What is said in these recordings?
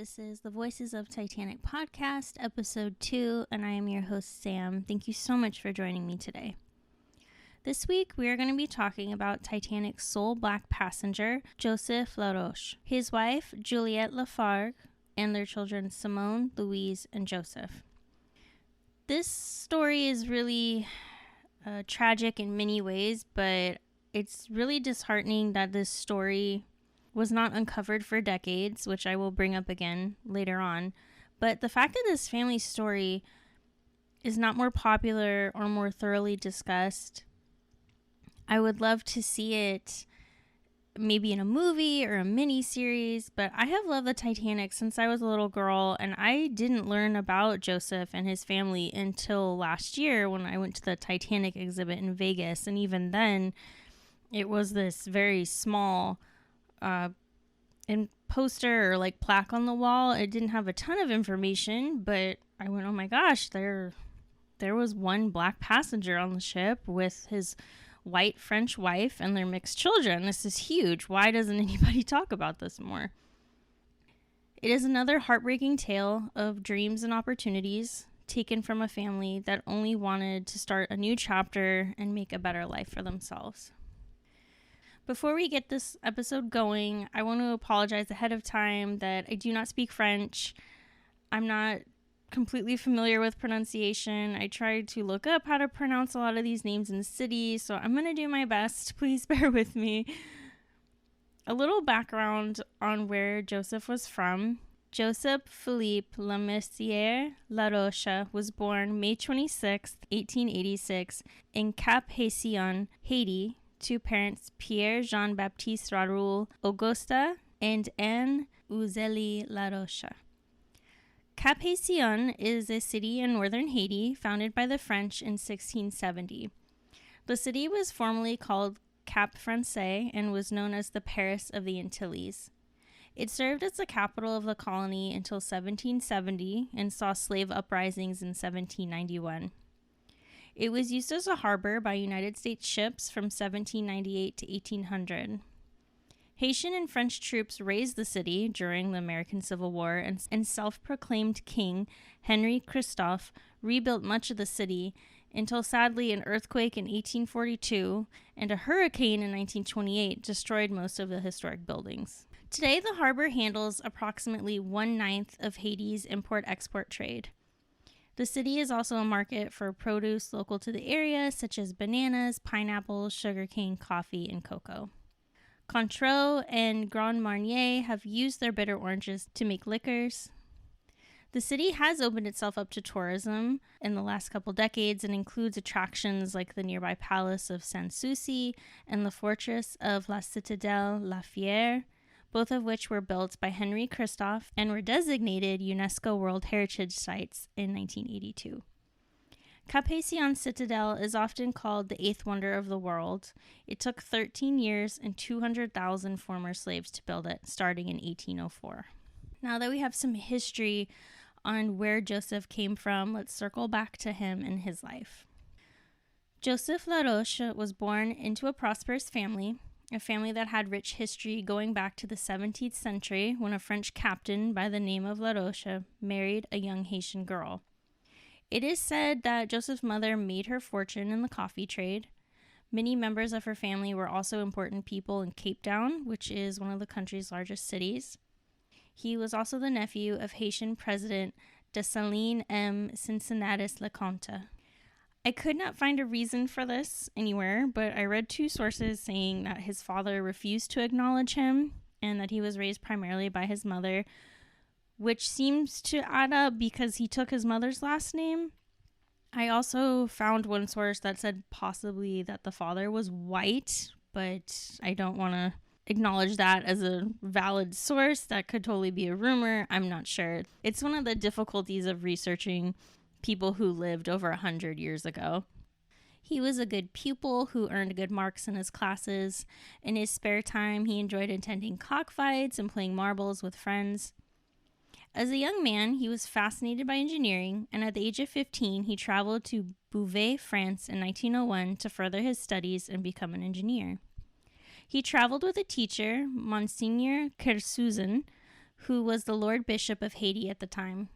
This is the Voices of Titanic podcast, episode 2, and I am your host, Sam. Thank you so much for joining me today. This week, we are going to be talking about Titanic's sole black passenger, Joseph Laroche, his wife, Juliette Lafargue, and their children, Simonne, Louise, and Joseph. This story is really tragic in many ways, but it's really disheartening that this story was not uncovered for decades, which I will bring up again later on. But the fact that this family story is not more popular or more thoroughly discussed, I would love to see it maybe in a movie or a mini series. But I have loved the Titanic since I was a little girl, and I didn't learn about Joseph and his family until last year when I went to the Titanic exhibit in Vegas. And then it was this very small poster or like plaque on the wall. It didn't have a ton of information, but I went, oh my gosh, there was one black passenger on the ship with his white French wife and their mixed children. This is huge. Why doesn't anybody talk about this more? It is another heartbreaking tale of dreams and opportunities taken from a family that only wanted to start a new chapter and make a better life for themselves. Before we get this episode going, I want to apologize ahead of time that I do not speak French. I'm not completely familiar with pronunciation. I tried to look up how to pronounce a lot of these names in cities, so I'm going to do my best. Please bear with me. A little background on where Joseph was from. Joseph Philippe Lemessier Laroche was born May 26, 1886 in Cap-Haïtien, Haiti, to parents Pierre Jean-Baptiste Raoul Augusta and Anne Uzeli Laroche. Cap-Haïtien is a city in northern Haiti founded by the French in 1670. The city was formerly called Cap Francais and was known as the Paris of the Antilles. It served as the capital of the colony until 1770 and saw slave uprisings in 1791. It was used as a harbor by United States ships from 1798 to 1800. Haitian and French troops razed the city during the American Civil War, and self-proclaimed King Henry Christophe rebuilt much of the city until sadly an earthquake in 1842 and a hurricane in 1928 destroyed most of the historic buildings. Today, the harbor handles approximately 1/9 of Haiti's import-export trade. The city is also a market for produce local to the area, such as bananas, pineapples, sugarcane, coffee, and cocoa. Cointreau and Grand Marnier have used their bitter oranges to make liquors. The city has opened itself up to tourism in the last couple decades and includes attractions like the nearby Palace of Sans-Souci and the Fortress of La Citadelle La Fière, both of which were built by Henry Christophe and were designated UNESCO World Heritage Sites in 1982. Cap-Haïtien Citadel is often called the eighth wonder of the world. It took 13 years and 200,000 former slaves to build it, starting in 1804. Now that we have some history on where Joseph came from, let's circle back to him and his life. Joseph Laroche was born into a prosperous family, a family that had rich history going back to the 17th century when a French captain by the name of Laroche married a young Haitian girl. It is said that Joseph's mother made her fortune in the coffee trade. Many members of her family were also important people in Cape Town, which is one of the country's largest cities. He was also the nephew of Haitian President Dessalines M. Cincinnatus Leconte. I could not find a reason for this anywhere, but I read 2 sources saying that his father refused to acknowledge him and that he was raised primarily by his mother, which seems to add up because he took his mother's last name. I also found one source that said possibly that the father was white, but I don't want to acknowledge that as a valid source. That could totally be a rumor. I'm not sure. It's one of the difficulties of researching people who lived over 100 years ago. He was a good pupil who earned good marks in his classes. In his spare time, he enjoyed attending cockfights and playing marbles with friends. As a young man, he was fascinated by engineering, and at the age of 15, he traveled to Beauvais, France in 1901 to further his studies and become an engineer. He traveled with a teacher, Monsignor Kersuzin, who was the Lord Bishop of Haiti at the time.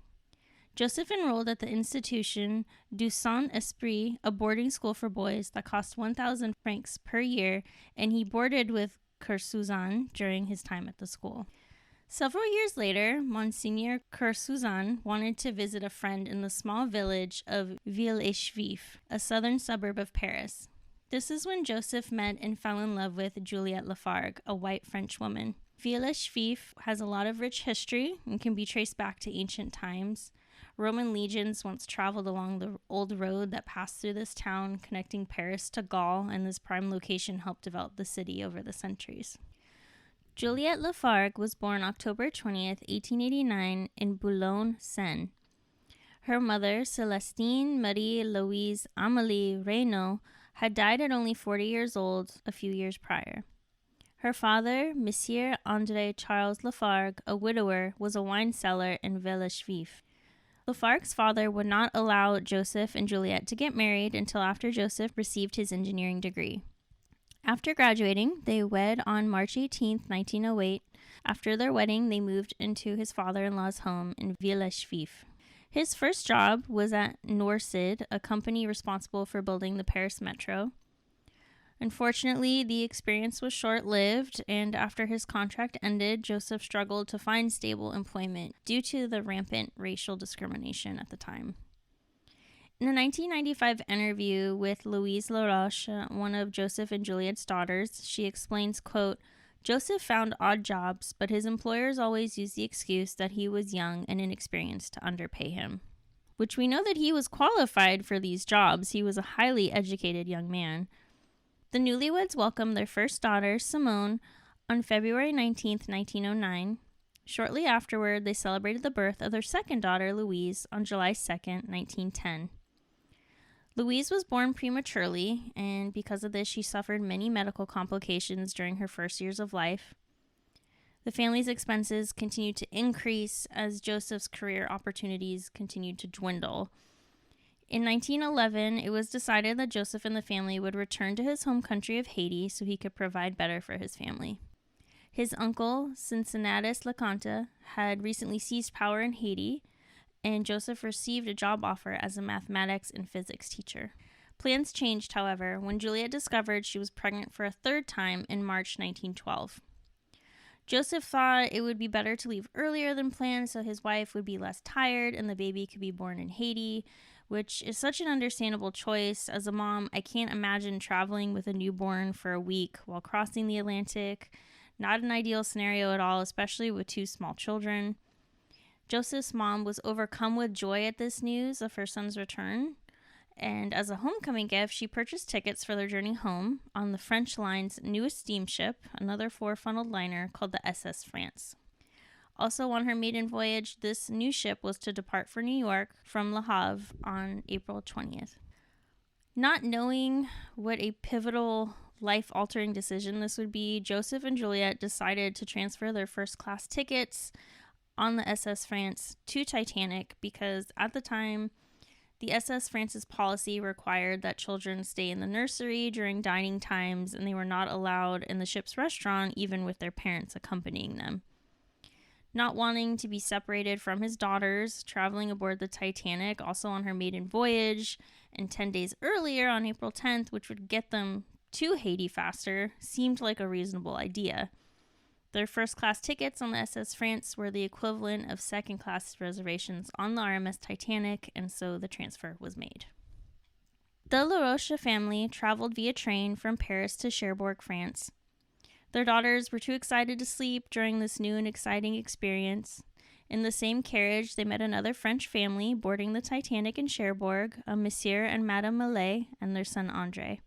Joseph enrolled at the institution du Saint-Esprit, a boarding school for boys that cost 1,000 francs per year, and he boarded with Coeur Suzanne during his time at the school. Several years later, Monseigneur Coeur Suzanne wanted to visit a friend in the small village of Villers-et-Juif, a southern suburb of Paris. This is when Joseph met and fell in love with Juliette Lafargue, a white French woman. Villers-et-Juif has a lot of rich history and can be traced back to ancient times. Roman legions once traveled along the old road that passed through this town, connecting Paris to Gaul, and this prime location helped develop the city over the centuries. Juliette Lafargue was born October 20th, 1889 in Boulogne-Seine. Her mother, Celestine Marie Louise Amélie Reynaud, had died at only 40 years old a few years prior. Her father, Monsieur André Charles Lafargue, a widower, was a wine cellar in Villers-et-Juif. Lafargue's father would not allow Joseph and Juliette to get married until after Joseph received his engineering degree. After graduating, they wed on March 18, 1908. After their wedding, they moved into his father-in-law's home in Villers-et-Juif. His first job was at Norcid, a company responsible for building the Paris metro. Unfortunately, the experience was short-lived, and after his contract ended, Joseph struggled to find stable employment due to the rampant racial discrimination at the time. In a 1995 interview with Louise Laroche, one of Joseph and Juliette's daughters, she explains, quote, "Joseph found odd jobs, but his employers always used the excuse that he was young and inexperienced to underpay him." Which we know that he was qualified for these jobs. He was a highly educated young man. The newlyweds welcomed their first daughter, Simonne, on February 19, 1909. Shortly afterward, they celebrated the birth of their second daughter, Louise, on July 2, 1910. Louise was born prematurely, and because of this, she suffered many medical complications during her first years of life. The family's expenses continued to increase as Joseph's career opportunities continued to dwindle. In 1911, it was decided that Joseph and the family would return to his home country of Haiti so he could provide better for his family. His uncle, Cincinnatus Leconte, had recently seized power in Haiti, and Joseph received a job offer as a mathematics and physics teacher. Plans changed, however, when Juliette discovered she was pregnant for a third time in March 1912. Joseph thought it would be better to leave earlier than planned so his wife would be less tired and the baby could be born in Haiti, which is such an understandable choice. As a mom, I can't imagine traveling with a newborn for a week while crossing the Atlantic. Not an ideal scenario at all, especially with two small children. Joseph's mom was overcome with joy at this news of her son's return, and as a homecoming gift, she purchased tickets for their journey home on the French line's newest steamship, another four-funneled liner called the SS France. Also on her maiden voyage, this new ship was to depart for New York from Le Havre on April 20th. Not knowing what a pivotal, life-altering decision this would be, Joseph and Juliette decided to transfer their first-class tickets on the SS France to Titanic because at the time, the SS France's policy required that children stay in the nursery during dining times, and they were not allowed in the ship's restaurant even with their parents accompanying them. Not wanting to be separated from his daughters, traveling aboard the Titanic, also on her maiden voyage, and 10 days earlier on April 10th, which would get them to Haiti faster, seemed like a reasonable idea. Their first-class tickets on the SS France were the equivalent of second-class reservations on the RMS Titanic, and so the transfer was made. The Laroche family traveled via train from Paris to Cherbourg, France. Their daughters were too excited to sleep during this new and exciting experience. In the same carriage, they met another French family boarding the Titanic in Cherbourg, a Monsieur and Madame Millet and their son André.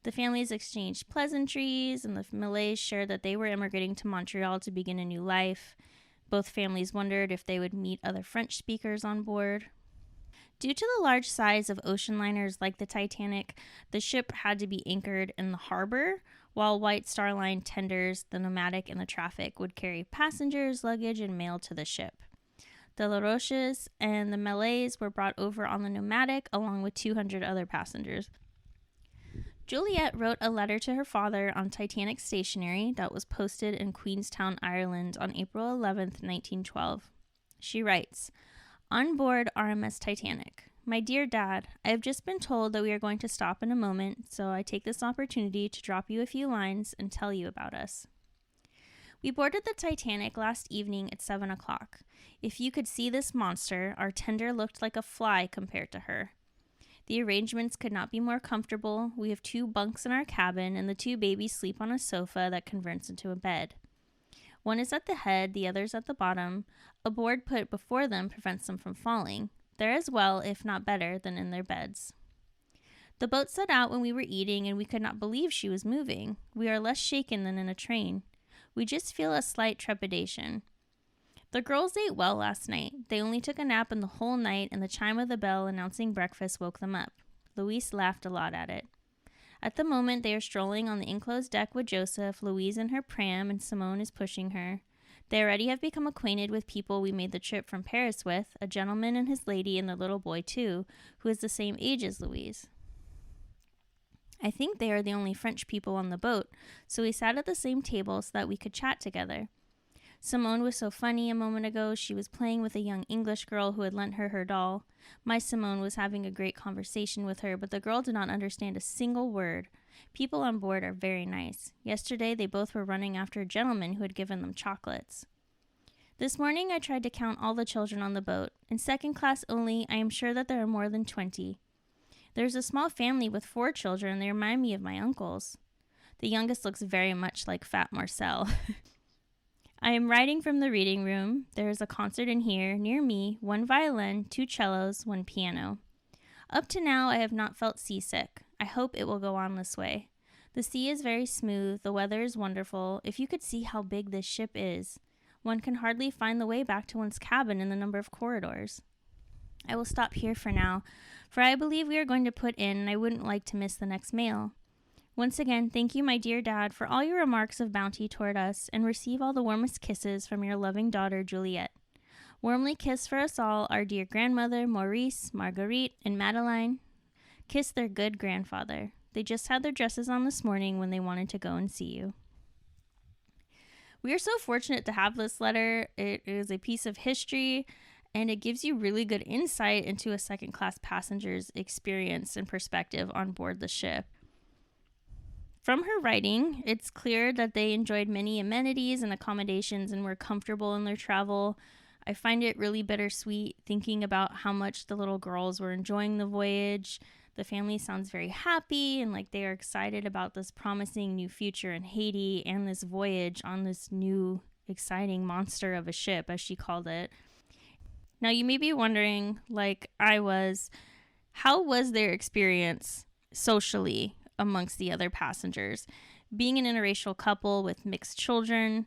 The families exchanged pleasantries, and the Millets shared that they were immigrating to Montreal to begin a new life. Both families wondered if they would meet other French speakers on board. Due to the large size of ocean liners like the Titanic, the ship had to be anchored in the harbor, while White Star Line tenders, the Nomadic, and the Traffic would carry passengers, luggage, and mail to the ship. The Laroches and the Millets were brought over on the Nomadic along with 200 other passengers. Juliette wrote a letter to her father on Titanic stationery that was posted in Queenstown, Ireland on April 11th, 1912. She writes, "On board RMS Titanic. My dear Dad, I have just been told that we are going to stop in a moment, so I take this opportunity to drop you a few lines and tell you about us. We boarded the Titanic last evening at 7 o'clock. If you could see this monster, our tender looked like a fly compared to her. The arrangements could not be more comfortable. We have 2 bunks in our cabin, and the 2 babies sleep on a sofa that converts into a bed. One is at the head, the other's at the bottom. A board put before them prevents them from falling. They're as well, if not better, than in their beds. The boat set out when we were eating, and we could not believe she was moving. We are less shaken than in a train. We just feel a slight trepidation. The girls ate well last night. They only took a nap in the whole night, and the chime of the bell announcing breakfast woke them up. Louise laughed a lot at it. At the moment, they are strolling on the enclosed deck with Joseph, Louise in her pram, and Simonne is pushing her. They already have become acquainted with people we made the trip from Paris with, a gentleman and his lady and their little boy, too, who is the same age as Louise. I think they are the only French people on the boat, so we sat at the same table so that we could chat together. Simonne was so funny a moment ago. She was playing with a young English girl who had lent her her doll. My Simonne was having a great conversation with her, but the girl did not understand a single word. People on board are very nice. Yesterday, they both were running after a gentleman who had given them chocolates. This morning, I tried to count all the children on the boat. In second class only, I am sure that there are more than 20. There's a small family with 4 children. They remind me of my uncles. The youngest looks very much like Fat Marcel. I am writing from the reading room. There is a concert in here, near me, 1 violin, 2 cellos, 1 piano. Up to now, I have not felt seasick. I hope it will go on this way. The sea is very smooth. The weather is wonderful. If you could see how big this ship is. One can hardly find the way back to one's cabin in the number of corridors. I will stop here for now, for I believe we are going to put in, and I wouldn't like to miss the next mail. Once again, thank you, my dear Dad, for all your remarks of bounty toward us, and receive all the warmest kisses from your loving daughter, Juliette. Warmly kiss for us all our dear grandmother, Maurice, Marguerite, and Madeline. Kiss their good grandfather. They just had their dresses on this morning when they wanted to go and see you." We are so fortunate to have this letter. It is a piece of history, and it gives you really good insight into a second-class passenger's experience and perspective on board the ship. From her writing, it's clear that they enjoyed many amenities and accommodations and were comfortable in their travel. I find it really bittersweet thinking about how much the little girls were enjoying the voyage. The family sounds very happy and like they are excited about this promising new future in Haiti and this voyage on this new exciting monster of a ship, as she called it. Now, you may be wondering, like I was, how was their experience socially amongst the other passengers? Being an interracial couple with mixed children,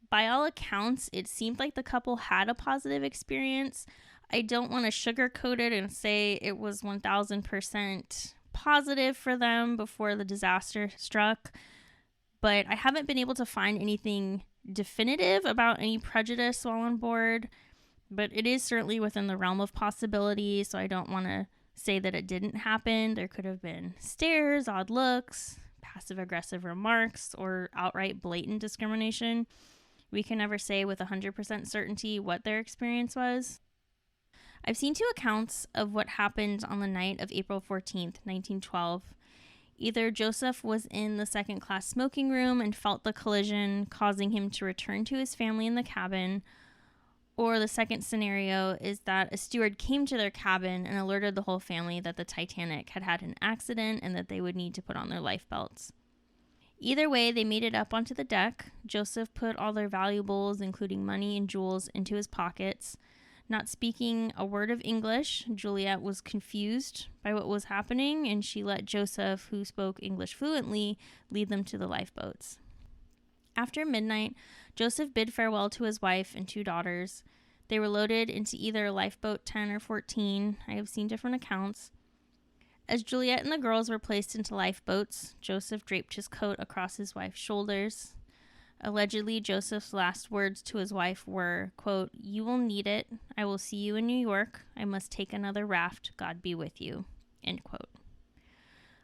by all accounts, it seemed like the couple had a positive experience. I don't want to sugarcoat it and say it was 1000% positive for them before the disaster struck, but I haven't been able to find anything definitive about any prejudice while on board. But it is certainly within the realm of possibility, so I don't want to say that it didn't happen. There could have been stares, odd looks, passive-aggressive remarks, or outright blatant discrimination. We can never say with 100% certainty what their experience was. I've seen 2 accounts of what happened on the night of April 14th, 1912. Either Joseph was in the second-class smoking room and felt the collision, causing him to return to his family in the cabin, or the second scenario is that a steward came to their cabin and alerted the whole family that the Titanic had had an accident and that they would need to put on their life belts. Either way, they made it up onto the deck. Joseph put all their valuables, including money and jewels, into his pockets. Not speaking a word of English, Juliette was confused by what was happening, and she let Joseph, who spoke English fluently, lead them to the lifeboats. After midnight, Joseph bid farewell to his wife and 2 daughters. They were loaded into either Lifeboat 10 or 14. I have seen different accounts. As Juliette and the girls were placed into lifeboats, Joseph draped his coat across his wife's shoulders. Allegedly, Joseph's last words to his wife were, quote, "You will need it. I will see you in New York. I must take another raft. God be with you," end quote.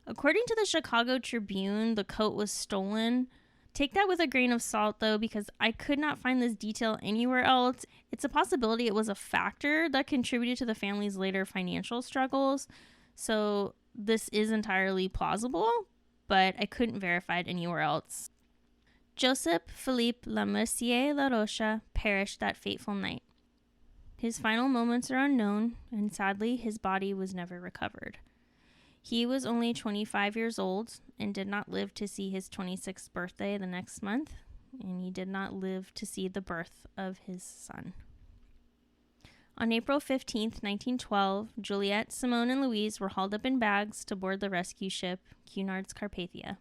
According to the Chicago Tribune, the coat was stolen. Take that with a grain of salt, though, because I could not find this detail anywhere else. It's a possibility it was a factor that contributed to the family's later financial struggles. So this is entirely plausible, but I couldn't verify it anywhere else. Joseph Philippe Lamercier Laroche perished that fateful night. His final moments are unknown, and sadly, his body was never recovered. He was only 25 years old and did not live to see his 26th birthday the next month, and he did not live to see the birth of his son. On April 15, 1912, Juliette, Simonne, and Louise were hauled up in bags to board the rescue ship Cunard's Carpathia.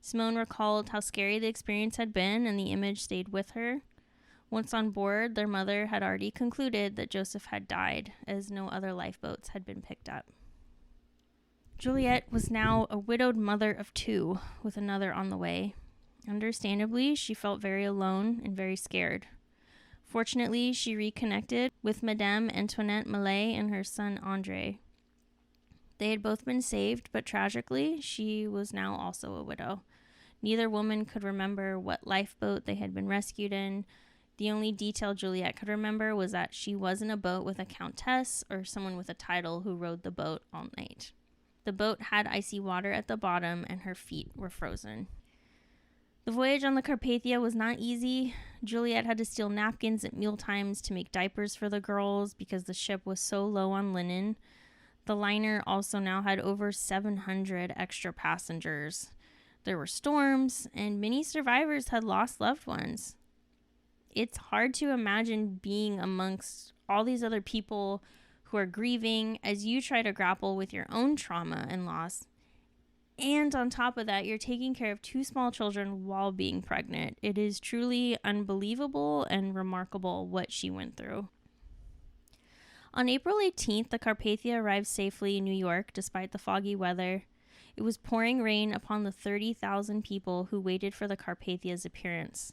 Simonne recalled how scary the experience had been, and the image stayed with her. Once on board, their mother had already concluded that Joseph had died, as no other lifeboats had been picked up. Juliette was now a widowed mother of 2, with another on the way. Understandably, she felt very alone and very scared. Fortunately, she reconnected with Madame Antoinette Millet and her son André. They had both been saved, but tragically, she was now also a widow. Neither woman could remember what lifeboat they had been rescued in. The only detail Juliette could remember was that she was in a boat with a countess or someone with a title who rowed the boat all night. The boat had icy water at the bottom, and her feet were frozen. The voyage on the Carpathia was not easy. Juliette had to steal napkins at mealtimes to make diapers for the girls because the ship was so low on linen. The liner also now had over 700 extra passengers. There were storms, and many survivors had lost loved ones. It's hard to imagine being amongst all these other people who are grieving as you try to grapple with your own trauma and loss. And on top of that, you're taking care of 2 small children while being pregnant. It is truly unbelievable and remarkable what she went through. On April 18th, the Carpathia arrived safely in New York despite the foggy weather. It was pouring rain upon the 30,000 people who waited for the Carpathia's appearance.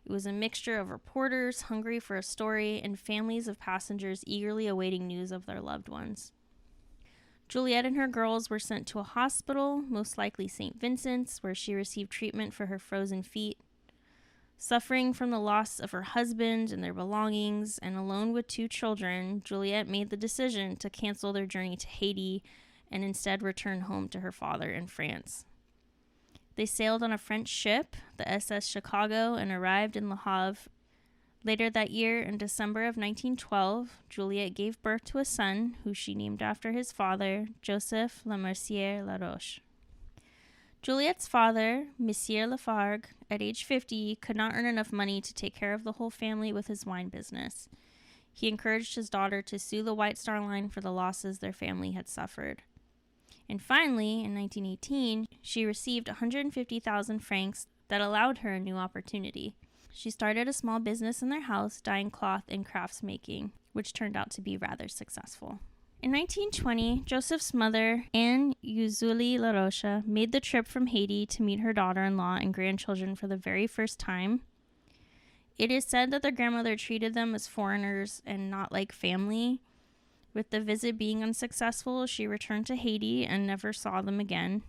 It was a mixture of reporters hungry for a story and families of passengers eagerly awaiting news of their loved ones. Juliette and her girls were sent to a hospital, most likely St. Vincent's, where she received treatment for her frozen feet. Suffering from the loss of her husband and their belongings, and alone with 2 children, Juliette made the decision to cancel their journey to Haiti and instead return home to her father in France. They sailed on a French ship, the SS Chicago, and arrived in Le Havre. Later that year, in December of 1912, Juliette gave birth to a son, who she named after his father, Joseph Lamercier Laroche. Juliette's father, Monsieur Lafargue, at age 50, could not earn enough money to take care of the whole family with his wine business. He encouraged his daughter to sue the White Star Line for the losses their family had suffered. And finally, in 1918, she received 150,000 francs that allowed her a new opportunity. She started a small business in their house, dyeing cloth and crafts making, which turned out to be rather successful. In 1920, Joseph's mother, Anne Ursule Laroche, made the trip from Haiti to meet her daughter-in-law and grandchildren for the very first time. It is said that their grandmother treated them as foreigners and not like family. With the visit being unsuccessful, she returned to Haiti and never saw them again.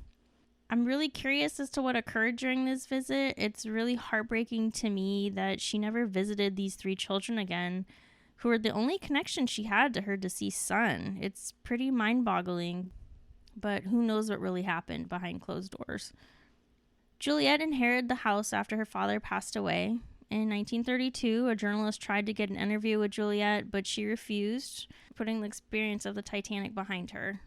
I'm really curious as to what occurred during this visit. It's really heartbreaking to me that she never visited these 3 children again, who were the only connection she had to her deceased son. It's pretty mind-boggling, but who knows what really happened behind closed doors. Juliette inherited the house after her father passed away. In 1932, a journalist tried to get an interview with Juliette, but she refused, putting the experience of the Titanic behind her.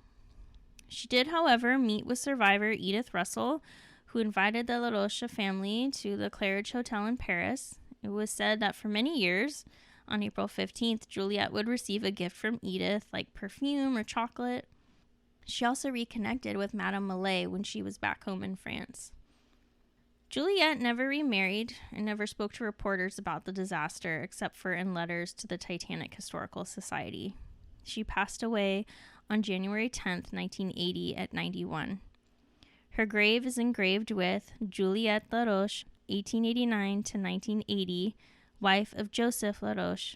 She did, however, meet with survivor Edith Russell, who invited the Laroche family to the Claridge Hotel in Paris. It was said that for many years, on April 15th, Juliette would receive a gift from Edith, like perfume or chocolate. She also reconnected with Madame Millet when she was back home in France. Juliette never remarried and never spoke to reporters about the disaster except for in letters to the Titanic Historical Society. She passed away on January 10th, 1980 at 91. Her grave is engraved with Juliette Laroche, 1889 to 1980, wife of Joseph Laroche,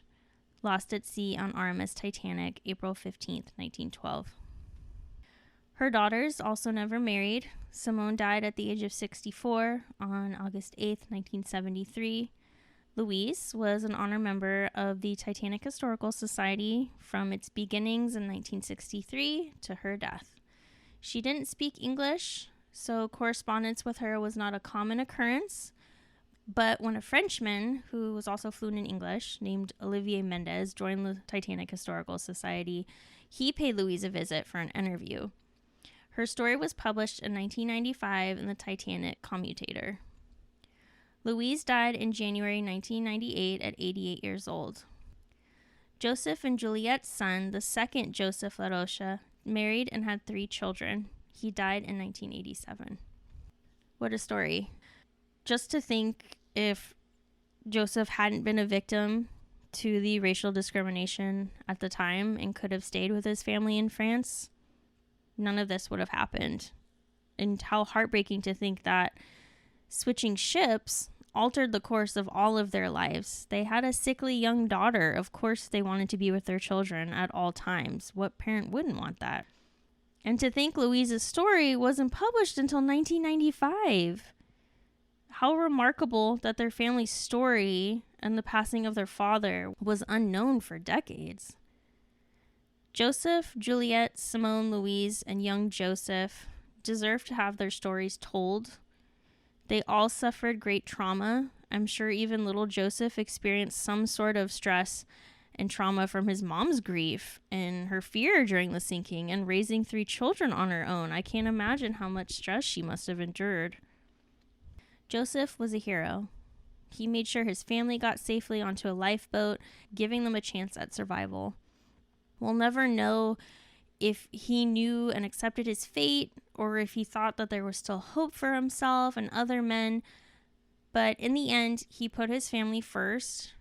lost at sea on RMS Titanic, April 15th, 1912. Her daughters also never married. Simonne died at the age of 64 on August 8th, 1973. Louise was an honor member of the Titanic Historical Society from its beginnings in 1963 to her death. She didn't speak English, so correspondence with her was not a common occurrence. But when a Frenchman, who was also fluent in English, named Olivier Mendes, joined the Titanic Historical Society, he paid Louise a visit for an interview. Her story was published in 1995 in the Titanic Commutator. Louise died in January 1998 at 88 years old. Joseph and Juliette's son, the second Joseph Laroche, married and had 3 children. He died in 1987. What a story. Just to think if Joseph hadn't been a victim to the racial discrimination at the time and could have stayed with his family in France, none of this would have happened. And how heartbreaking to think that switching ships altered the course of all of their lives. They had a sickly young daughter. Of course, they wanted to be with their children at all times. What parent wouldn't want that? And to think Louise's story wasn't published until 1995. How remarkable that their family's story and the passing of their father was unknown for decades. Joseph, Juliette, Simonne, Louise, and young Joseph deserve to have their stories told. They all suffered great trauma. I'm sure even little Joseph experienced some sort of stress and trauma from his mom's grief and her fear during the sinking and raising 3 children on her own. I can't imagine how much stress she must have endured. Joseph was a hero. He made sure his family got safely onto a lifeboat, giving them a chance at survival. We'll never know if he knew and accepted his fate or if he thought that there was still hope for himself and other men. But in the end, he put his family first.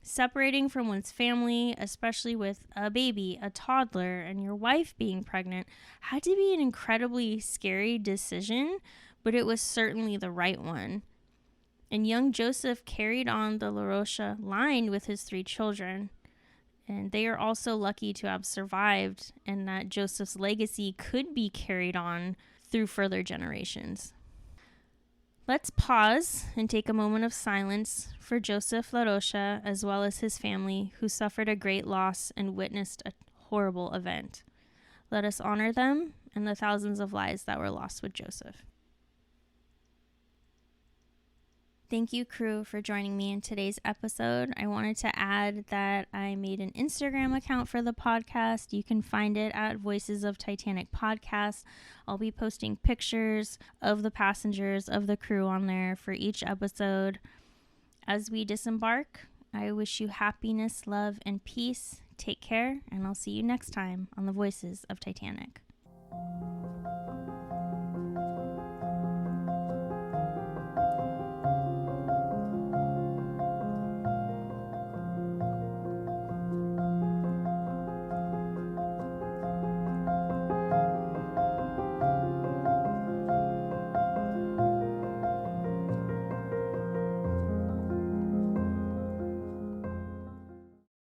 Separating from one's family, especially with a baby, a toddler, and your wife being pregnant, had to be an incredibly scary decision, but it was certainly the right one. And young Joseph carried on the Laroche line with his 3 children. And they are also lucky to have survived and that Joseph's legacy could be carried on through further generations. Let's pause and take a moment of silence for Joseph Laroche as well as his family who suffered a great loss and witnessed a horrible event. Let us honor them and the thousands of lives that were lost with Joseph. Thank you, crew, for joining me in today's episode. I wanted to add that I made an Instagram account for the podcast. You can find it at Voices of Titanic Podcast. I'll be posting pictures of the passengers, of the crew on there for each episode. As we disembark, I wish you happiness, love, and peace. Take care, and I'll see you next time on the Voices of Titanic.